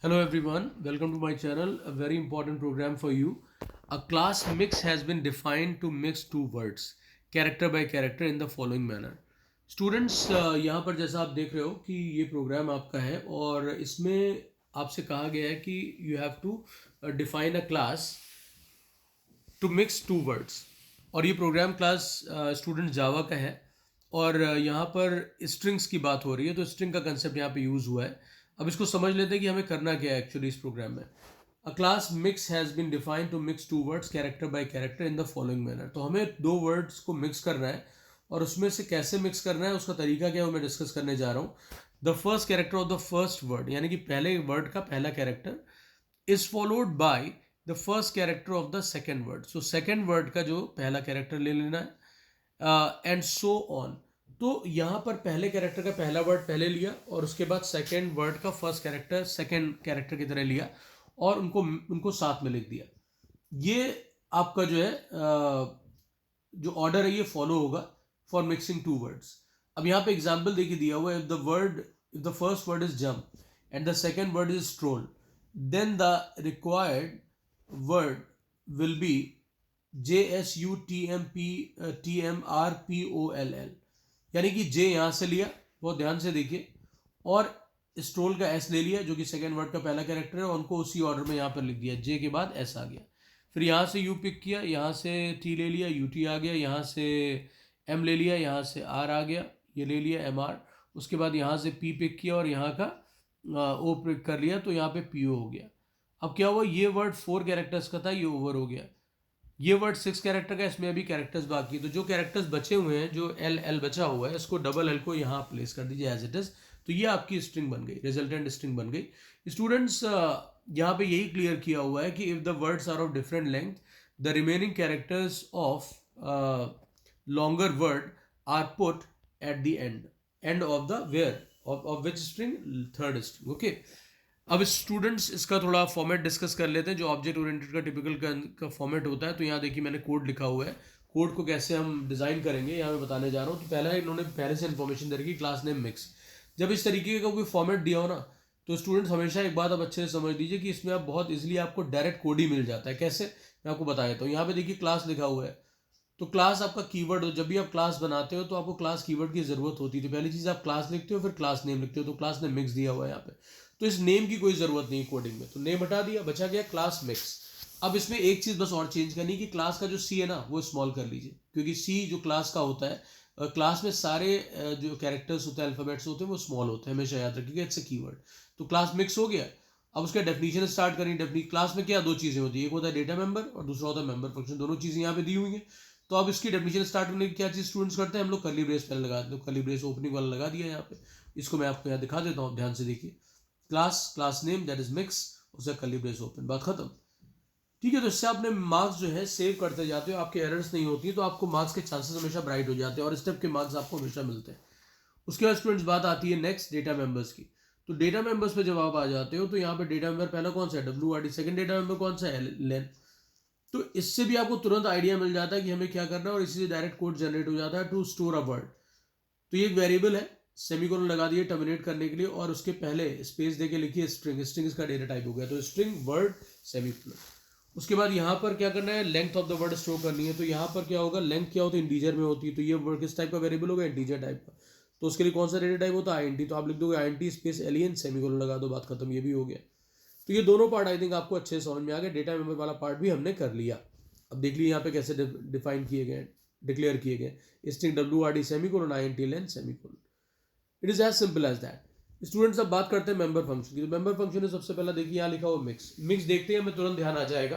Hello everyone, welcome to my channel. A very important program for you. A class mix has been defined to mix two words, character by character in the following manner. Students, यहाँ पर जैसा आप देख रहे हो कि ये programme आपका है और इसमें आपसे कहा गया है कि you have to define a class to mix two words. और ये प्रोग्राम क्लास स्टूडेंट जावा का है और यहाँ पर स्ट्रिंग्स की बात हो रही है, तो स्ट्रिंग का कंसेप्ट यहाँ पे यूज़ हुआ है. अब इसको समझ लेते हैं कि हमें करना क्या है एक्चुअली इस प्रोग्राम में. A class mix has been defined to mix two words character by character in the following manner. तो हमें दो वर्ड्स को मिक्स करना है और उसमें से कैसे मिक्स करना है, उसका तरीका क्या है, वो मैं डिस्कस करने जा रहा हूँ. The first character of the first word, यानी कि पहले वर्ड का पहला character is followed by the first character of the second word. So second word का जो पहला कैरेक्टर ले लेना है एंड सो ऑन. तो यहाँ पर पहले कैरेक्टर का पहला वर्ड पहले लिया और उसके बाद सेकेंड वर्ड का फर्स्ट कैरेक्टर सेकेंड कैरेक्टर की तरह लिया और उनको साथ में लिख दिया. ये आपका जो है जो ऑर्डर है ये फॉलो होगा फॉर मिक्सिंग टू वर्ड्स. अब यहाँ पे एग्जाम्पल देखिए दिया हुआ है. If the first word is jump and the second word is stroll, then the required word will be JSUTMRPOLL. यानी कि J यहाँ से लिया, बहुत ध्यान से देखिए, और स्ट्रोल का S ले लिया जो कि सेकेंड वर्ड का पहला कैरेक्टर है, और उनको उसी ऑर्डर में यहाँ पर लिख दिया. J के बाद S आ गया. फिर यहाँ से U पिक किया, यहाँ से T ले लिया, UT आ गया, यहाँ से M ले लिया, यहाँ से R आ गया, ये ले लिया MR. उसके बाद यहाँ से P पिक किया और यहाँ का ओ पिक कर लिया, तो यहाँ पे पीओ हो गया. अब क्या हुआ, ये वर्ड 4 कैरेक्टर्स का था, ये ओवर हो गया. ये वर्ड 6 कैरेक्टर का, इसमें अभी कैरेक्टर्स बाकी है. तो जो कैरेक्टर्स बचे हुए हैं, जो एल एल बचा हुआ है, इसको डबल एल को यहाँ प्लेस कर दीजिए एज इट इज. तो ये आपकी स्ट्रिंग बन गई, रिजल्टेंट स्ट्रिंग बन गई. स्टूडेंट्स, यहाँ पे यही क्लियर किया हुआ है कि if the words are of different length, the remaining characters of longer word are put at the end of the where of which string, third string. Okay, अब स्टूडेंट्स इसका थोड़ा फॉर्मेट डिस्कस कर लेते हैं जो ऑब्जेक्ट ओरिएंटेड का typical का format होता है. तो यहाँ देखिए मैंने कोड लिखा हुआ है. कोड को कैसे हम डिज़ाइन करेंगे यहाँ मैं बताने जा रहा हूँ. तो पहला इन्होंने पहले से इन्फॉर्मेशन दे रखी, क्लास नेम मिक्स. जब इस तरीके का कोई फॉर्मेट दिया हो ना, तो स्टूडेंट्स हमेशा एक बात आप अच्छे से समझ लीजिए कि इसमें आप बहुत इजीली आपको डायरेक्ट कोड ही मिल जाता है. कैसे, मैं आपको बताया. तो यहाँ पे देखिए क्लास लिखा हुआ है. तो क्लास आपका कीवर्ड हो. जब भी आप क्लास बनाते हो तो आपको क्लास कीवर्ड की ज़रूरत होती है. तो पहली चीज़ आप क्लास लिखते हो, फिर क्लास नेम लिखते हो. तो क्लास नेम मिक्स दिया हुआ है यहाँ पे, तो इस नेम की कोई ज़रूरत नहीं कोडिंग में. तो नेम हटा दिया, बचा गया क्लास मिक्स. अब इसमें एक चीज़ बस और चेंज करनी कि क्लास का जो सी है ना वो स्मॉल कर लीजिए, क्योंकि सी जो क्लास का होता है, क्लास में सारे जो कैरेक्टर्स होते हैं, अल्फ़ाबेट्स होते हैं, वो स्मॉल होते हैं, हमेशा याद रखिएगा. It's a keyword. तो क्लास मिक्स हो गया. अब उसका डेफिनेशन स्टार्ट करें. क्लास में क्या दो चीज़ें होती है, एक होता है डेटा मेंबर और दूसरा होता है मेंबर फंक्शन. दोनों चीज़ें यहाँ पे दी हुई हैं. तो अब इसकी डेफिनेशन स्टार्ट करने की क्या चीज़ स्टूडेंट्स करते हैं, हम लोग कर्ली ब्रेस पहले लगाते हैं. कर्ली ब्रेस ओपनिंग वाला लगा दिया यहाँ पे. इसको मैं आपको यहाँ दिखा देता हूँ, ध्यान से देखिए. Class name that is mix, उसका कर्ली ब्रेस ओपन, बात खत्म. ठीक है. तो इससे आपने मार्क्स जो है सेव करते जाते हो, आपके एरर्स नहीं होती, तो आपको मार्क्स के चांसेस हमेशा ब्राइट हो जाते हैं और स्टेप के मार्क्स आपको हमेशा मिलते हैं. उसके बाद स्टूडेंट्स बात आती है नेक्स्ट डेटा मेंबर्स की. तो डेटा मेंबर्स पे जब आप आ जाते हो तो यहाँ पे डेटा मेंबर पहला कौन सा है, WRD. सेकंड डेटा मेंबर कौन सा है, लेन. तो इससे भी आपको तुरंत आइडिया मिल जाता है कि हमें क्या करना है और इसी से डायरेक्ट कोड जनरेट हो जाता है टू स्टोर अ वर्ड. तो ये एक वेरिएबल है, सेमीकोलन लगा दिए टर्मिनेट करने के लिए, और उसके पहले स्पेस देके लिखिए स्ट्रिंग. स्ट्रिंग इसका डेटा टाइप हो गया, तो स्ट्रिंग वर्ड सेमीकोलन. उसके बाद यहाँ पर क्या करना है, length of the word store करनी है. तो यहाँ पर क्या होगा, लेंथ क्या होती है, इंटीजर में होती है. तो ये वर्ड किस टाइप का वेरिएबल होगा, इंटीजर टाइप का. तो उसके लिए कौन सा डेटा टाइप होता है, INT. तो आप लिख दोगे INT स्पेस एलियन सेमीकोलन लगा दो, बात खत्म. ये भी हो गया. तो ये दोनों पार्ट आई थिंक आपको अच्छे से समझ में आ गए. डेटा मेंबर वाला पार्ट भी हमने कर लिया. अब देख लीजिए यहाँ पे कैसे डिफाइन किए गए, डिक्लेयर किए गए. String WRD semicolon INT len semicolon. It is as simple as that. Students अब बात करते हैं मेंबर फंक्शन की. तो मेंबर फंक्शन है सबसे पहला, देखिए यहाँ लिखा हुआ मिक्स. मिक्स देखते हैं हमें तुरंत ध्यान आ जाएगा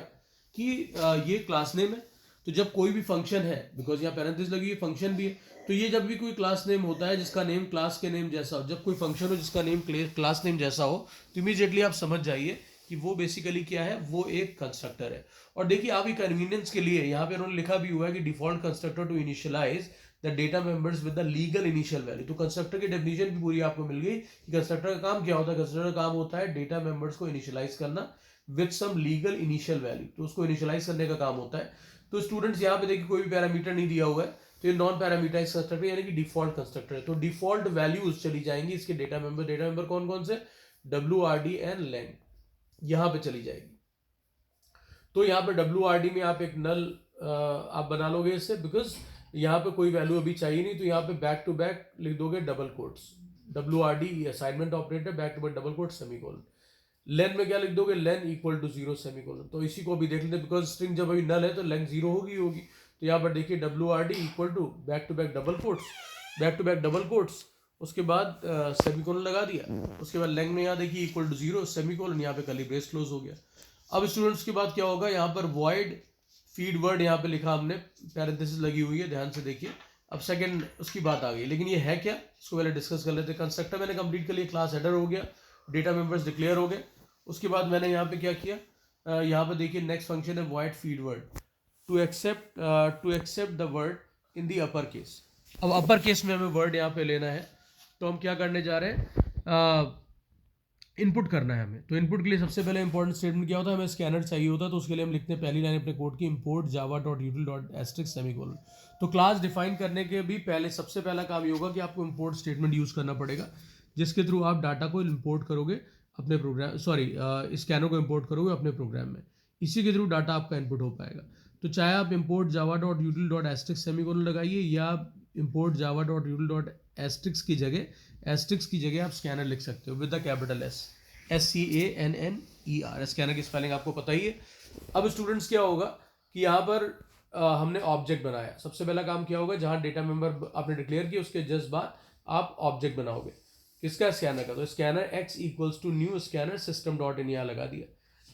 कि ये क्लास नेम है. तो जब कोई भी फंक्शन है, बिकॉज यहाँ पैरेंथेसिस लगी है, फंक्शन भी है, तो ये जब भी कोई क्लास नेम होता है जिसका नेम क्लास के नेम जैसा हो, जब कोई फंक्शन हो जिसका नेम क्लास नेम जैसा हो, तो इमीडिएटली आप समझ जाइए कि वो बेसिकली क्या है, वो एक कंस्ट्रक्टर है. और देखिए आप ही कन्वीनियंस के लिए यहाँ पे उन्होंने लिखा भी हुआ है कि default constructor to initialise the data members with the legal initial value. तो कंस्ट्रक्टर की डेफिनेशन भी पूरी आपको मिल गई कि कंस्ट्रक्टर का काम क्या होता है. कंस्ट्रक्टर का काम होता है डेटा मेंबर्स को इनिशियलाइज करना with some legal initial value. तो उसको इनिशियलाइज करने का काम होता है. तो स्टूडेंट्स यहाँ पे देखिए कोई भी पैरामीटर नहीं दिया हुआ है, तो ये नॉन पैरामीटराइज कंस्ट्रक्टर यानी कि डिफॉल्ट कंस्ट्रक्टर है. तो डिफॉल्ट वैल्यूज चली जाएंगी इसके डेटा मेंबर. डेटा मेंबर कौन कौन से, WRD एंड लेंथ. यहाँ पे चली जाएगी। तो यहाँ पे WRD में आप एक नल आप बना लोगे इससे, बिकॉज यहाँ पे कोई वैल्यू अभी चाहिए नहीं, तो यहाँ पे बैक टू बैक लिख दोगे double quotes, WRD assignment operator, back to back double quote semicolon. लेन में क्या लिख दोगे, लेन इक्वल टू 0 सेमीकोलन। तो इसी को भी देख लेते, बिकॉज स्ट्रिंग जब अभी नल है तो लेंथ 0 होगी। तो यहाँ पर देखिए WRD equal to back to back double quotes, back to back double quotes, उसके बाद सेमीकोलन लगा दिया, उसके बाद लेंथ में यहाँ देखिए इक्वल टू 0 सेमीकोलन, यहाँ पे कर्ली ब्रेस क्लोज हो गया। अब स्टूडेंट्स के बाद क्या होगा, यहाँ पर वॉइड फीड वर्ड यहाँ पे लिखा हमने, पैरेंथेसिस लगी हुई है, ध्यान से देखिए। अब सेकंड उसकी बात आ गई, लेकिन ये है क्या, इसको पहले डिस्कस कर लेते हैं। कंस्ट्रक्टर मैंने कंप्लीट कर लिया, क्लास हेडर हो गया, डेटा मेंबर्स डिक्लेयर हो गए। उसके बाद मैंने यहाँ पे क्या किया, यहाँ पे देखिए नेक्स्ट फंक्शन है void feed word to accept the word in the upper case. अब अपर केस में हमें वर्ड यहाँ पे लेना है, तो हम क्या करने जा रहे हैं, इनपुट करना है हमें। तो इनपुट के लिए सबसे पहले इंपॉर्टेंट स्टेटमेंट क्या होता है, हमें स्कैनर चाहिए होता है। तो उसके लिए हम लिखते हैं पहली लाइन अपने कोड की, इंपोर्ट java.util.asterisk सेमीकोलन। तो क्लास डिफाइन करने के भी पहले सबसे पहला काम ये होगा कि आपको इंपोर्ट स्टेटमेंट यूज करना पड़ेगा, जिसके थ्रू आप डाटा को इंपोर्ट करोगे अपने प्रोग्राम, स्कैनर को इंपोर्ट करोगे अपने प्रोग्राम में। इसी के थ्रू डाटा आपका इनपुट हो पाएगा। तो चाहे आप इंपोर्ट java.util.asterisk सेमीकोलन लगाइए, या इंपोर्ट java.util.asterisk की जगह आप स्कैनर लिख सकते हो with the capital SCANNER। Scanner की स्पेलिंग आपको पता ही है। अब स्टूडेंट्स क्या होगा कि यहाँ पर हमने ऑब्जेक्ट बनाया। सबसे पहला काम क्या होगा, जहाँ डेटा मेंबर आपने डिक्लेयर किया उसके जस्ट बाद आप ऑब्जेक्ट बनाओगे, किसका, स्कैनर का। तो scanner x equals to new scanner system dot in यहाँ लगा दिया।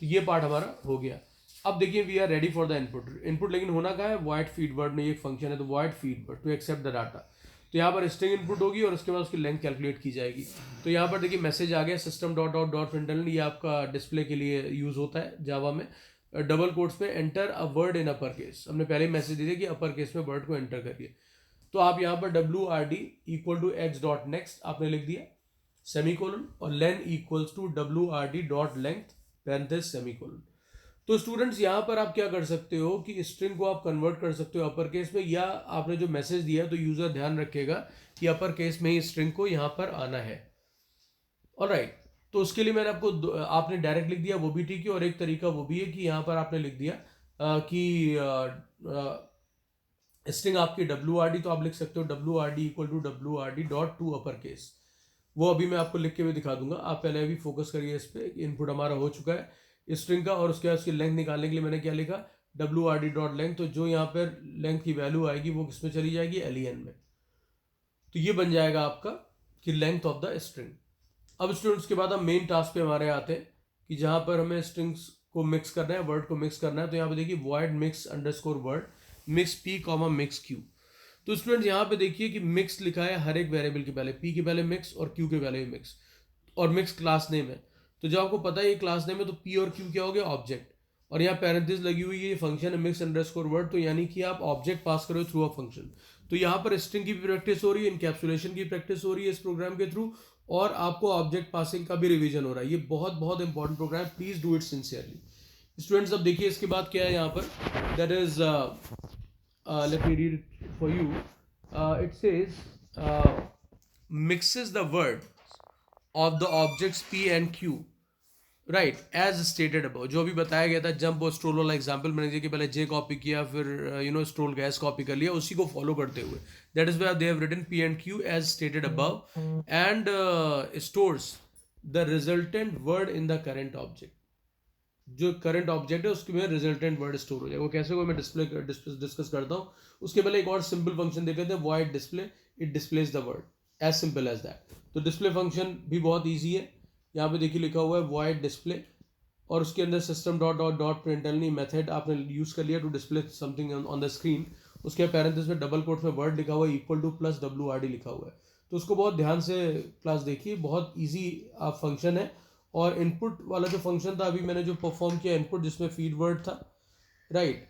तो ये पार्ट हमारा हो गया। अब देखिए we are ready for the input लेकिन होना क्या है, वॉइड फीड वर्ड में एक फंक्शन है, तो void feed word to accept the data. तो यहाँ पर स्ट्रिंग इनपुट होगी और उसके बाद उसकी लेंथ कैलकुलेट की जाएगी। तो यहाँ पर देखिए मैसेज आ गया system dot dot dot println, ये आपका डिस्प्ले के लिए यूज होता है जावा में। डबल कोट्स में enter a word in upper case, हमने पहले ही मैसेज दिया कि अपर केस में वर्ड को एंटर करिए। तो आप यहाँ पर WRD equal to x dot next आपने लिख दिया सेमीकोलन, और लेन equals to WRD dot length parenthesis semicolon. तो स्टूडेंट्स यहाँ पर आप क्या कर सकते हो कि स्ट्रिंग को आप कन्वर्ट कर सकते हो अपर केस में, या आपने जो मैसेज दिया तो यूजर ध्यान रखेगा कि अपर केस में ही स्ट्रिंग को यहाँ पर आना है। ऑलराइट, तो उसके लिए मैंने आपने डायरेक्ट लिख दिया, वो भी ठीक है। और एक तरीका वो भी है कि यहाँ पर आपने लिख दिया कि स्ट्रिंग आपकी WRD, तो आप लिख सकते हो WRD equal to WRD dot to upper case. वो अभी मैं आपको लिख के भी दिखा दूंगा, आप पहले अभी फोकस करिए इस पर। इनपुट हमारा हो चुका है स्ट्रिंग का, और उसके बाद उसकी लेंथ निकालने के लिए मैंने क्या लिखा, WRD डॉट लेंथ। तो जो यहाँ पर लेंथ की वैल्यू आएगी वो किसमें चली जाएगी, LEN में। तो ये बन जाएगा आपका कि लेंथ ऑफ द स्ट्रिंग। अब स्टूडेंट्स के बाद हम मेन टास्क पे हमारे आते हैं कि जहाँ पर हमें स्ट्रिंग्स को मिक्स करना है, वर्ड को मिक्स करना है। तो यहाँ पे देखिए void mix underscore word mix p comma mix q। तो स्टूडेंट्स यहाँ पे देखिए कि मिक्स लिखा है हर एक वेरिएबल के पहले, p के पहले मिक्स और q के पहले मिक्स, और मिक्स क्लास नेम है। तो जब आपको पता है ये क्लास नेम है तो p और q क्या हो गया, ऑब्जेक्ट। और यहाँ पैरेंथेसिस लगी हुई है, ये फंक्शन है मिक्स अंडरस्कोर वर्ड, तो यानी कि आप ऑब्जेक्ट पास करो थ्रू अ फंक्शन। तो यहाँ पर स्ट्रिंग की भी प्रैक्टिस हो रही है, इनकैप्सुलेशन की प्रैक्टिस हो रही है इस प्रोग्राम के थ्रू, और आपको ऑब्जेक्ट पासिंग का भी रिवीजन हो रहा है। ये बहुत बहुत important program, please do it sincerely. Students अब देखिए इसके बाद क्या है यहाँ पर, that is let me read it for you. It says mixes the word of the objects p and q right as stated above. जो भी बताया गया था, जंप और स्ट्रोल वाला एग्जांपल मैंने दिया कि पहले जे कॉपी किया, फिर स्ट्रोल का एस कॉपी कर लिया, उसी को फॉलो करते हुए that is why they have written p and q as stated above and stores the resultant word in the current object. जो करंट ऑब्जेक्ट है उसके में रिजल्टेंट वर्ड स्टोर हो जाएगा। वो कैसे को मैं डिस्कस करता हूँ। उसके पहले एक और सिंपल फंक्शन देख लेते हैं, void display, it displays the word, as simple as that. तो डिस्प्ले फंक्शन भी बहुत ईजी है, यहाँ पे देखिए लिखा हुआ है वॉइड डिस्प्ले, और उसके अंदर system dot dot dot println method आपने यूज कर लिया to display something on the screen. उसके पैरेंथेसिस में डबल कोट में वर्ड लिखा हुआ है इक्वल टू प्लस WRD लिखा हुआ है। तो उसको बहुत ध्यान से क्लास देखिए, बहुत ईजी फंक्शन है। और इनपुट वाला जो फंक्शन था अभी मैंने जो परफॉर्म किया इनपुट, जिसमें फीड वर्ड था, राइट,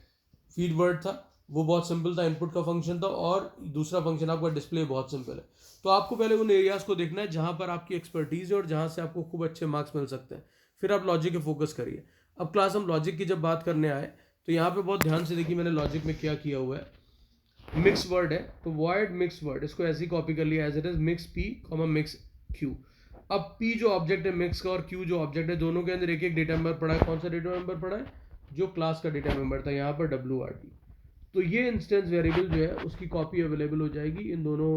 फीड वर्ड था, वो बहुत सिंपल था, इनपुट का फंक्शन था। और दूसरा फंक्शन आपका डिस्प्ले बहुत सिंपल है। तो आपको पहले उन एरियाज को देखना है जहाँ पर आपकी एक्सपर्टीज है और जहाँ से आपको खूब अच्छे मार्क्स मिल सकते हैं, फिर आप लॉजिक पे फोकस करिए। अब क्लास हम लॉजिक की जब बात करने आए तो यहाँ पे बहुत ध्यान से देखिए मैंने लॉजिक में क्या किया हुआ है। मिक्स वर्ड है तो वॉइड मिक्स वर्ड, इसको ऐसे ही कॉपी कर लिया as it is, mix p comma mix q। अब P जो ऑब्जेक्ट है मिक्स का और Q जो ऑब्जेक्ट है, दोनों के अंदर एक एक डेटा मेंबर पड़ा है। कौन सा डेटा मेंबर पड़ा है? जो क्लास का डेटा मेंबर था, यहाँ पर WRD। तो ये इंस्टेंस वेरिएबल जो है उसकी कॉपी अवेलेबल हो जाएगी इन दोनों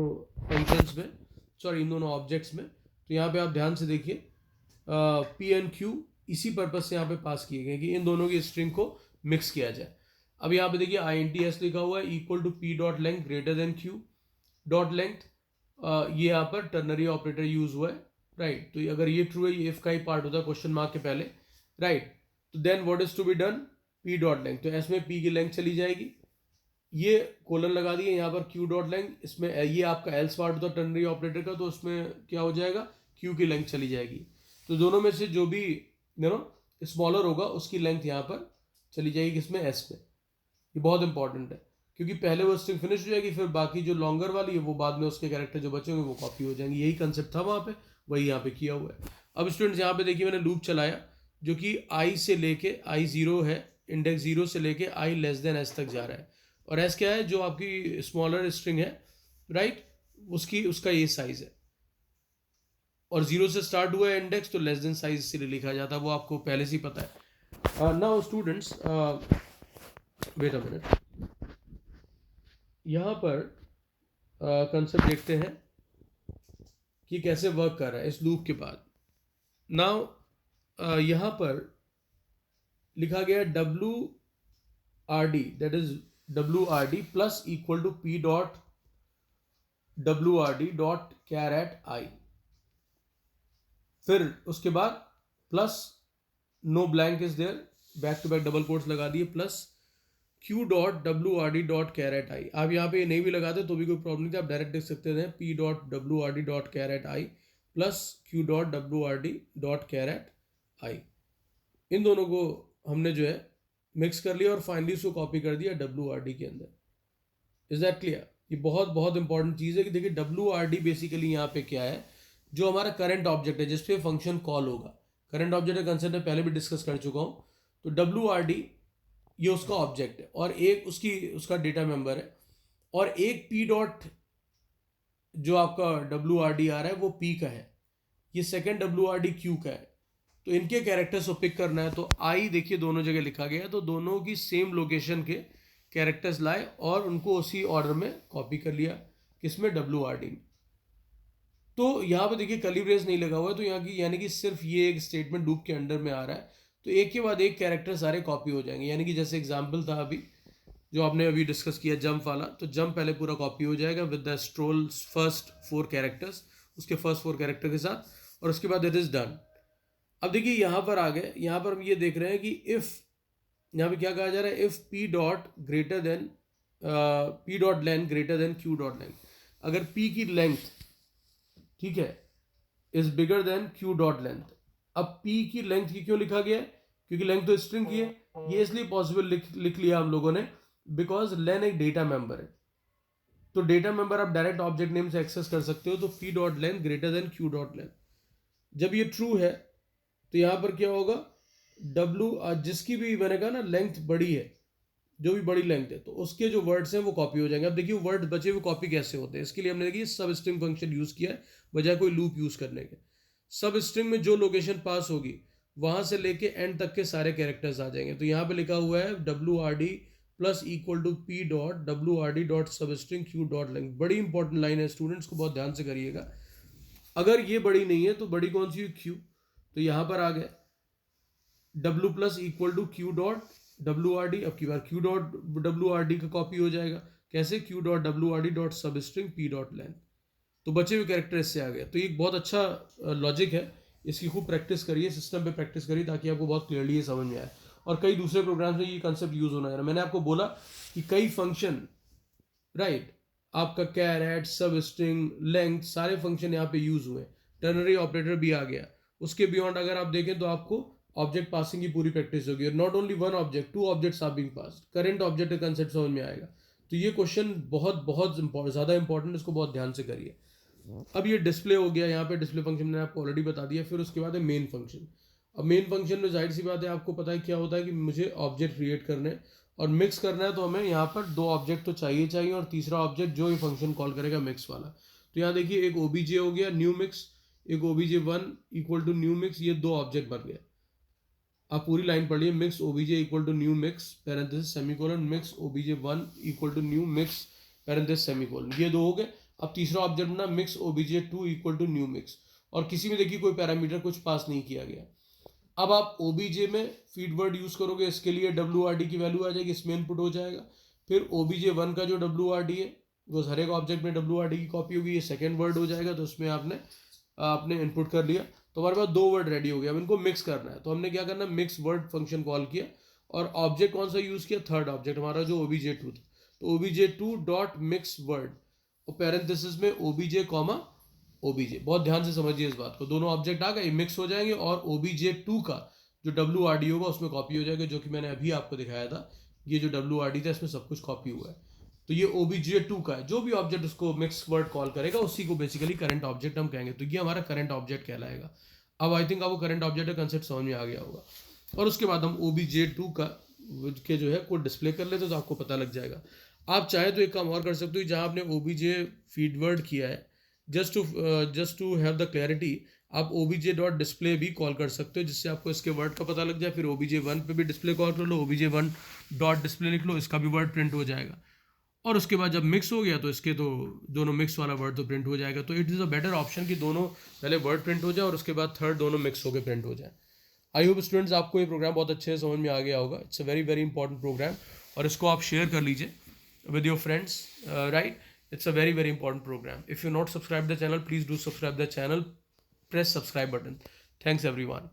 फंक्शंस में, सॉरी इन दोनों ऑब्जेक्ट्स में। तो यहाँ पे आप ध्यान से देखिए, P एंड Q इसी पर्पज से यहाँ पे पास किए गए कि इन दोनों की स्ट्रिंग को मिक्स किया जाए। अब यहाँ पे देखिए INTS लिखा हुआ है equal to P dot length greater than Q dot length. ये यहाँ पर टर्नरी ऑपरेटर यूज हुआ है, राइट। तो अगर ये ट्रू है, ये इफ का ही पार्ट होता है क्वेश्चन मार्क के पहले, राइट। तो then what is to be done? P dot length, तो इसमें P की लेंथ चली जाएगी, ये कोलन लगा दिए यहाँ पर Q डॉट लेंथ, इसमें ये आपका एल्स पार्ट होता है टर्नरी ऑपरेटर का, तो उसमें क्या हो जाएगा? Q की लेंथ चली जाएगी। तो दोनों में से जो भी स्मॉलर होगा उसकी लेंथ यहाँ पर चली जाएगी, किसमें? S में। ये बहुत इंपॉर्टेंट है क्योंकि पहले वो स्ट्रिंग फिनिश हो जाएगी, फिर बाकी जो लॉन्गर वाली है वो बाद में उसके कैरेक्टर जो बचे होंगे वो कॉपी हो जाएंगे। यही कंसेप्ट था वहाँ पे, वही यहाँ पे किया हुआ है। अब स्टूडेंट्स यहाँ पे देखिए मैंने लूप चलाया जो कि I से लेके I0 है, इंडेक्स 0 से लेके I लेस देन S तक जा रहा है। और S क्या है? जो आपकी स्मॉलर स्ट्रिंग है, राइट, उसका ये साइज है। और 0 से स्टार्ट हुआ है इंडेक्स, तो लेस देन साइज इसलिए लिखा जाता है, वो आपको पहले से ही पता है। Now students wait a minute, यहाँ पर कंसेप्ट देखते हैं कि कैसे वर्क कर रहा है इस लूप के बाद। नाउ यहाँ पर लिखा गया WRD, that is WRD plus equal to P dot WRD dot caret I, फिर उसके बाद plus no blank is there, back to back double quotes लगा दिए, plus Q dot WRD dot caret I। आप यहाँ पे नहीं भी लगाते तो भी कोई प्रॉब्लम नहीं था, आप डायरेक्ट देख सकते थे P dot WRD dot caret I plus Q dot WRD dot caret I। इन दोनों को हमने जो है मिक्स कर लिया और फाइनली उसको कॉपी कर दिया WRD के अंदर। Is that clear? ये बहुत बहुत इंपॉर्टेंट चीज़ है कि देखिए WRD बेसिकली यहाँ पे क्या है, जो हमारा करंट ऑब्जेक्ट है जिसपे फंक्शन कॉल होगा। करंट ऑब्जेक्ट का कंसेप्ट मैं पहले भी डिस्कस कर चुका हूँ। तो WRD ये उसका ऑब्जेक्ट है और एक उसका डेटा मेंबर है, और एक P डॉट जो आपका WRD आ रहा है वो P का है, ये सेकेंड WRD Q का है। तो इनके कैरेक्टर्स को पिक करना है, तो I देखिए दोनों जगह लिखा गया है, तो दोनों की सेम लोकेशन के कैरेक्टर्स लाए और उनको उसी ऑर्डर में कॉपी कर लिया, किसमें? WRD में। तो यहाँ पे देखिए कर्ली ब्रेस नहीं लगा हुआ है, तो यहाँ की यानी कि सिर्फ ये एक स्टेटमेंट लूप के अंडर में आ रहा है, तो एक के बाद एक कैरेक्टर सारे कॉपी हो जाएंगे। यानी कि जैसे एग्जांपल था अभी जो आपने अभी डिस्कस किया जंप वाला, तो जंप पहले पूरा कॉपी हो जाएगा with the stroll first 4 characters, उसके फर्स्ट 4 कैरेक्टर के साथ, और उसके बाद इट इज डन। अब देखिए यहाँ पर आ गए, यहाँ पर हम ये देख रहे हैं कि इफ, यहाँ पे क्या कहा जा रहा है? If P dot greater than P dot length greater than Q dot length, अगर P की लेंथ, ठीक है, is bigger than Q dot length. अब P की लेंथ की क्यों लिखा गया है? क्योंकि लेंथ तो स्ट्रिंग की है, ये इसलिए पॉसिबल लिख लिया हम लोगों ने बिकॉज लेन एक डेटा मेंबर है। तो डेटा मेंबर आप डायरेक्ट ऑब्जेक्ट नेम से एक्सेस कर सकते हो, तो P dot length greater than Q dot length. जब ये ट्रू है तो यहाँ पर क्या होगा? जिसकी भी मैंने कहा ना लेंथ बड़ी है, जो भी बड़ी लेंथ है, तो उसके जो वर्ड्स हैं वो कॉपी हो जाएंगे। अब देखिए वर्ड बचे हुए कॉपी कैसे होते हैं, इसके लिए हमने देखिए सब स्ट्रिंग फंक्शन यूज किया है बजाय कोई लूप यूज करने के। सब स्ट्रिंग में जो लोकेशन पास होगी वहां से लेके एंड तक के सारे कैरेक्टर्स आ जाएंगे। तो यहाँ पे लिखा हुआ है WRD plus equal to P dot WRD dot substring Q dot length. बड़ी इंपॉर्टेंट लाइन है स्टूडेंट्स, को बहुत ध्यान से करिएगा। अगर ये बड़ी नहीं है तो बड़ी कौन सी? Q। तो यहाँ पर आ गया W plus equal to Q dot WRD। अब की बार Q डॉट WRD का कॉपी हो जाएगा, कैसे? Q dot WRD dot substring P dot length. तो बचे हुए कैरेक्टर इससे आ गया। तो ये बहुत अच्छा लॉजिक है, इसकी खूब प्रैक्टिस करिए, सिस्टम पे प्रैक्टिस करिए ताकि आपको बहुत क्लियरली ये समझ में आए। और कई दूसरे प्रोग्राम्स में ये कंसेप्ट यूज होना है। मैंने आपको बोला कि कई फंक्शन, राइट, आपका कैरेट, सब स्ट्रिंग, लेंथ, सारे फंक्शन यहाँ पे यूज हुए। टर्नरी ऑपरेटर भी आ गया। उसके बियॉन्ड अगर आप देखें तो आपको ऑब्जेक्ट पासिंग की पूरी प्रैक्टिस होगी, और not only one object, 2 objects are being passed. Current object का कंसेप्ट समझ में आएगा। तो ये क्वेश्चन बहुत बहुत ज़्यादा इंपॉर्टेंट, इसको बहुत ध्यान से करिए। अब ये डिस्प्ले हो गया, यहाँ पे डिस्प्ले फंक्शन मैंने आपको ऑलरेडी बता दिया। फिर उसके बाद है मेन फंक्शन। अब मेन फंक्शन में जाहिर सी बात है आपको पता है क्या होता है कि मुझे ऑब्जेक्ट क्रिएट करने और मिक्स करना है, तो हमें यहाँ पर 2 ऑब्जेक्ट तो चाहिए और तीसरा ऑब्जेक्ट जो ये फंक्शन कॉल करेगा मिक्स वाला। तो यहाँ देखिए एक OBJ हो गया न्यू मिक्स, एक obj1 equal to new mix, ये दो ऑब्जेक्ट बन गए। आप पूरी लाइन पढ़िए, mix obj equal to new mix parenthesis semicolon, mix obj1 equal to new mix parenthesis semicolon, ये दो हो गए। अब तीसरा ऑब्जेक्ट बना mix obj2 equal to new mix, और किसी में देखिए कोई पैरामीटर कुछ पास नहीं किया गया। अब आप obj में फीड वर्ड यूज करोगे, इसके लिए wrd की वैल्यू आ जाएगी, इसमें इनपुट हो जाएगा। फिर obj1 का जो wrd है वो हर एक ऑब्जेक्ट में wrd की कॉपी होगी, ये सेकेंड वर्ड हो जाएगा, तो उसमें आपने इनपुट कर लिया, तो हमारे पास दो वर्ड रेडी हो गया। अब इनको मिक्स करना है, तो हमने क्या करना है, मिक्स वर्ड फंक्शन कॉल किया, और ऑब्जेक्ट कौन सा यूज किया, थर्ड ऑब्जेक्ट हमारा जो obj2 था, तो obj2 डॉट मिक्स वर्ड और पैरेंथेसिस में obj कॉमा obj। बहुत ध्यान से समझिए इस बात को, दोनों ऑब्जेक्ट आ गए, मिक्स हो जाएंगे, और obj2 का जो wrd होगा उसमें कॉपी हो जाएगा, जो कि मैंने अभी आपको दिखाया था। ये जो wrd था इसमें सब कुछ कॉपी हुआ है, तो ये obj2 का है। जो भी ऑब्जेक्ट उसको मिक्स वर्ड कॉल करेगा उसी को बेसिकली करंट ऑब्जेक्ट हम कहेंगे, तो ये हमारा करंट ऑब्जेक्ट कहलाएगा। अब आई थिंक आपको करंट ऑब्जेक्ट का कंसेप्ट समझ में आ गया होगा। और उसके बाद हम obj2 का के जो है कोड डिस्प्ले कर लेते तो आपको पता लग जाएगा। आप चाहे तो एक काम और कर सकते हो, जहाँ आपने obj फीड वर्ड किया है, just to have the clarity, आप obj.display भी कॉल कर सकते हो, जिससे आपको इसके वर्ड का पता लग जाए। फिर obj1 पे भी डिस्प्ले कॉल कर लो, obj1.display लिख लो, इसका भी वर्ड प्रिंट हो जाएगा। और उसके बाद जब मिक्स हो गया तो इसके तो दोनों मिक्स वाला वर्ड तो प्रिंट हो जाएगा। तो it is a better option कि दोनों पहले वर्ड प्रिंट हो जाए और उसके बाद थर्ड दोनों मिक्स होकर प्रिंट हो जाए। आई होप स्टूडेंट्स आपको ये प्रोग्राम बहुत अच्छे से समझ में आ गया होगा। It's a very very important program, और इसको आप शेयर कर लीजिए with your friends, right? It's a very very important program. If you not subscribe the channel, please do subscribe the channel, press subscribe button. Thanks everyone.